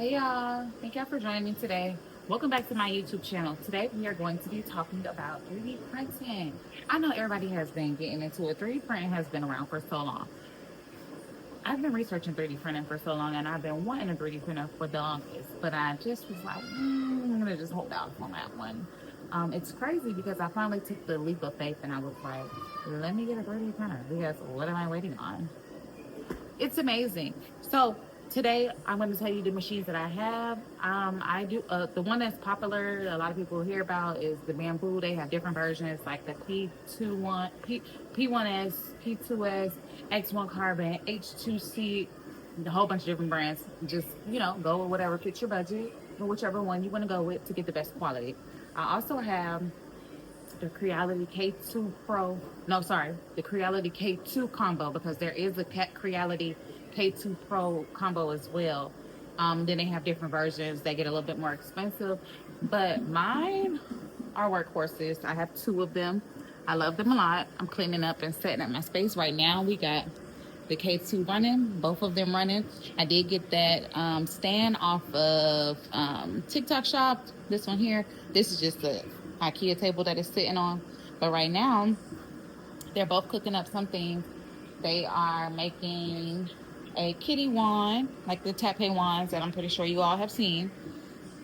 Hey y'all, thank y'all for joining me today. Welcome back to my YouTube channel. Today we are going to be talking about 3D printing. I know everybody has been getting into it. 3D printing has been around for so long. I've been researching 3D printing for so long and I've been wanting a 3D printer for the longest, but I just was like, I'm gonna just hold out on that one. It's crazy because I finally took the leap of faith and I was like, let me get a 3D printer because what am I waiting on? It's amazing. So today I'm going to tell you the machines that I have. I do the one that's popular. A lot of people hear about is the Bamboo. They have different versions like the P1S, P2S, X1 Carbon, H2C, a whole bunch of different brands. Just go with whatever fits your budget or whichever one you want to go with to get the best quality. I also have the Creality K2 Pro. No, sorry, the Creality K2 combo because there is a Creality K2 Pro combo as well. Then they have different versions. They get a little bit more expensive, but mine are workhorses. I have two of them. I love them a lot. I'm cleaning up and setting up my space right now. We got the K2 running, both of them running. I did get that stand off of TikTok shop. This one here, this is just the IKEA table that it's sitting on. But right now, they're both cooking up something. They are making a kitty wand, like the tape wands that I'm pretty sure you all have seen.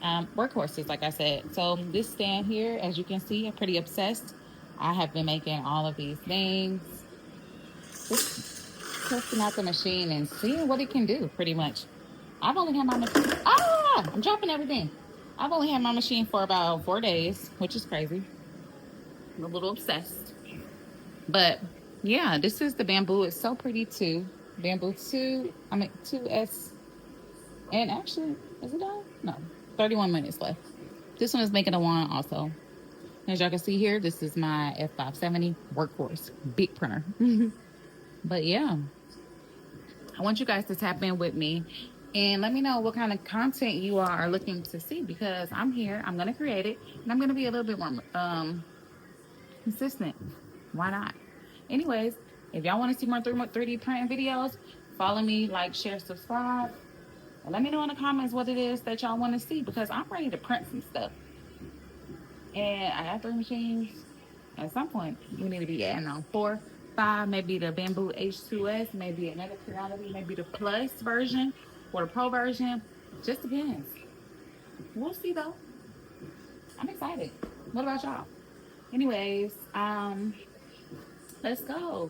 Workhorses, like I said. So this stand here, as you can see, I'm pretty obsessed. I have been making all of these things. Just testing out the machine and seeing what it can do, pretty much. I've only had my machine. I'm dropping everything. I've only had my machine for about 4 days, which is crazy. I'm a little obsessed. But yeah, this is the Bamboo. It's so pretty too. Bamboo 2S. And actually, is it done? No. 31 minutes left. This one is making a wand also. As y'all can see here, this is my F570 workhorse. Big printer. But yeah, I want you guys to tap in with me and let me know what kind of content you all are looking to see because I'm here. I'm going to create it and I'm going to be a little bit more consistent. Why not? Anyways, if y'all want to see more 3D printing videos, follow me, like, share, subscribe. And let me know in the comments what it is that y'all want to see because I'm ready to print some stuff. And I have 3 machines. At some point, we need to be adding on 4, 5, maybe the Bamboo H2S, maybe another Creality, maybe the Plus version or the Pro version. Just depends. We'll see though. I'm excited. What about y'all? Anyways, let's go.